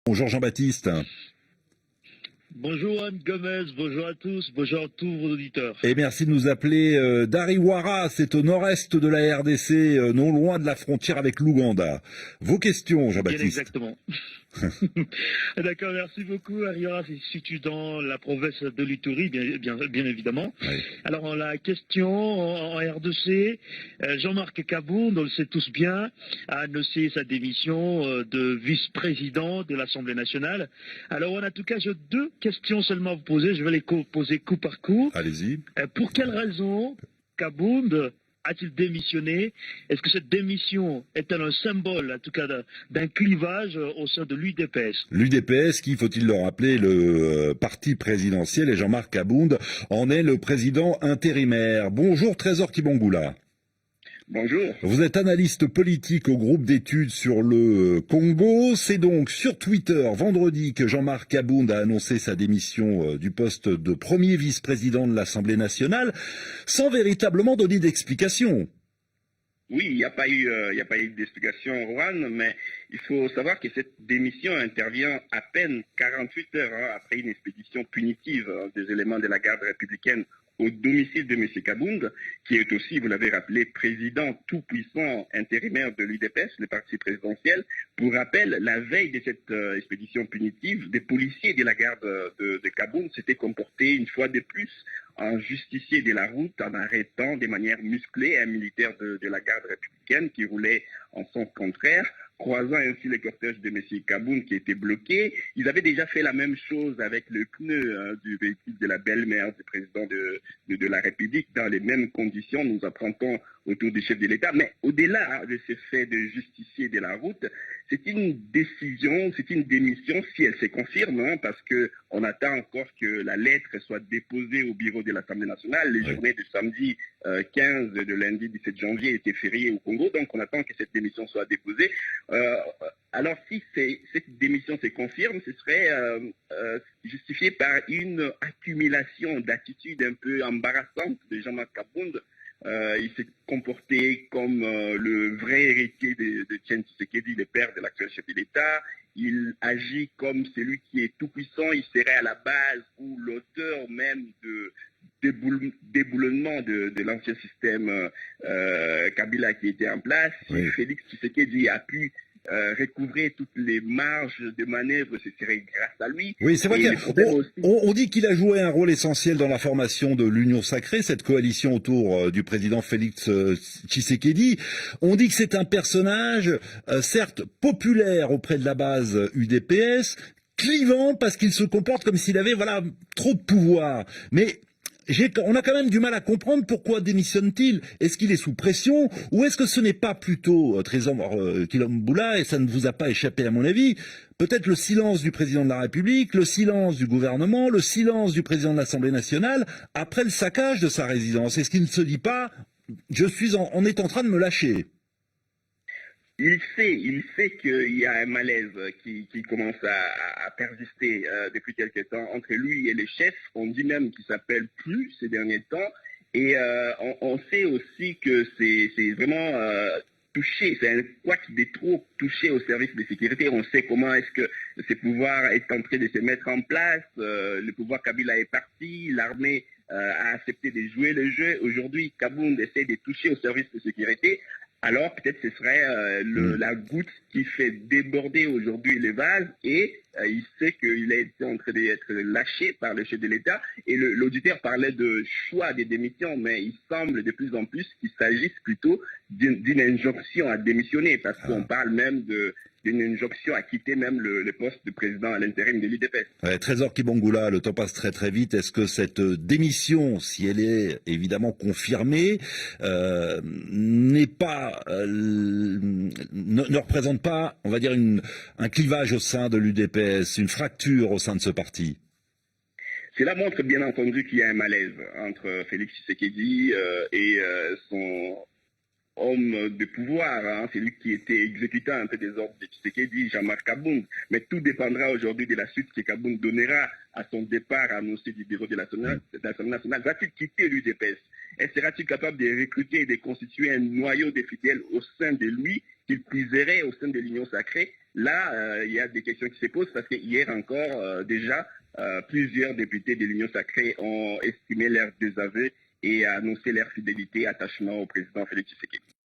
Bonjour Jean-Baptiste. Bonjour Anne Gomez, bonjour à tous vos auditeurs. Et merci de nous appeler d'Ariwara, c'est au nord-est de la RDC, non loin de la frontière avec l'Ouganda. Vos questions, Bien Jean-Baptiste. exactement. D'accord, merci beaucoup. Ariora se situe dans la province de l'Ituri, bien évidemment. Oui. Alors la question en RDC, Jean-Marc Kabound, on le sait tous bien, a annoncé sa démission de vice-président de l'Assemblée nationale. Alors on a en tout cas j'ai deux questions seulement à vous poser, je vais les poser coup par coup. Allez-y. Pour quelle raison Kabound a-t-il démissionné? Est-ce que cette démission est-elle un symbole, en tout cas, d'un clivage au sein de l'UDPS? L'UDPS, qui, faut-il le rappeler, le parti présidentiel, et Jean-Marc Kabound en est le président intérimaire. Bonjour Trésor Kibongula. Bonjour. Vous êtes analyste politique au groupe d'études sur le Congo. C'est donc sur Twitter, vendredi, que Jean-Marc Kabound a annoncé sa démission du poste de premier vice-président de l'Assemblée nationale, sans véritablement donner d'explication. Oui, il n'y a pas eu d'explication, Rohan, mais il faut savoir que cette démission intervient à peine 48 heures après une expédition punitive des éléments de la garde républicaine au domicile de M. Kabound, qui est aussi, vous l'avez rappelé, président tout-puissant intérimaire de l'UDPS, le parti présidentiel. Pour rappel, la veille de cette expédition punitive, des policiers de la garde de Kabound s'étaient comportés une fois de plus en justicier de la route, en arrêtant de manière musclée un militaire de la garde républicaine qui roulait en sens contraire, croisant ainsi le cortège de M. Kabound qui était bloqué. Ils avaient déjà fait la même chose avec le pneu du véhicule de la belle-mère du président de la République dans les mêmes conditions, nous apprendons autour du chef de l'État. Mais au-delà de ce fait de justicier de la route, c'est une décision, c'est une démission si elle se confirme, parce qu'on attend encore que la lettre soit déposée au bureau de l'Assemblée nationale. Les journées de samedi 15 de lundi 17 janvier étaient fériées au Congo, donc on attend que cette démission soit déposée. Alors si cette démission se confirme, ce serait justifié par une accumulation d'attitudes un peu embarrassantes de Jean-Marc Kabound. Il s'est comporté comme le vrai héritier de Etienne Tshisekedi, le père de l'actuel chef de l'État. Il agit comme celui qui est tout puissant. Il serait à la base ou l'auteur même de déboulonnement de l'ancien système Kabila qui était en place. Oui. Si Félix Tshisekedi a pu recouvrer toutes les marges de manœuvre, ce serait grâce à lui. Oui, c'est vrai qu'on dit qu'il a joué un rôle essentiel dans la formation de l'Union sacrée, cette coalition autour du président Félix Tshisekedi. On dit que c'est un personnage, certes populaire auprès de la base UDPS, clivant parce qu'il se comporte comme s'il avait trop de pouvoir. Mais on a quand même du mal à comprendre pourquoi démissionne-t-il. Est-ce qu'il est sous pression ou est-ce que ce n'est pas plutôt Trésor Kibongula, et ça ne vous a pas échappé à mon avis, peut-être le silence du président de la République, le silence du gouvernement, le silence du président de l'Assemblée nationale après le saccage de sa résidence? Est-ce qu'il ne se dit pas on est en train de me lâcher? Il sait qu'il y a un malaise qui commence à persister depuis quelque temps entre lui et les chefs. On dit même qu'il s'appelle plus ces derniers temps. Et on sait aussi que c'est vraiment touché, c'est un couac de trop touché au service de sécurité. On sait comment est-ce que ce pouvoir est en train de se mettre en place. Le pouvoir Kabila est parti, l'armée a accepté de jouer le jeu. Aujourd'hui, Kabound essaie de toucher au service de sécurité. Alors peut-être ce serait la goutte qui fait déborder aujourd'hui les vases, et il sait qu'il a été en train d'être lâché par le chef de l'État. Et l'auditeur parlait de choix des démissions, mais il semble de plus en plus qu'il s'agisse plutôt d'une injonction à démissionner, parce qu'on parle même d'une injonction à quitter même le poste de président à l'intérim de l'UDPS. Trésor Kibongula, le temps passe très très vite. Est-ce que cette démission, si elle est évidemment confirmée, n'est pas, ne représente pas, on va dire, un clivage au sein de l'UDPS, une fracture au sein de ce parti? Cela montre bien entendu qu'il y a un malaise entre Félix Tshisekedi et son homme de pouvoir, c'est lui qui était exécutant un peu des ordres de Tshisekedi, Jean-Marc Kabound. Mais tout dépendra aujourd'hui de la suite que Kabound donnera à son départ annoncé du bureau de l'Assemblée nationale. Va-t-il quitter l'UDPS? Et sera-t-il capable de recruter et de constituer un noyau de fidèles au sein de lui qu'il puiserait au sein de l'Union sacrée? Là, il y a des questions qui se posent parce que hier encore, déjà, plusieurs députés de l'Union sacrée ont exprimé leur désaveu et annoncé leur fidélité, attachement au président Félix Tshisekedi.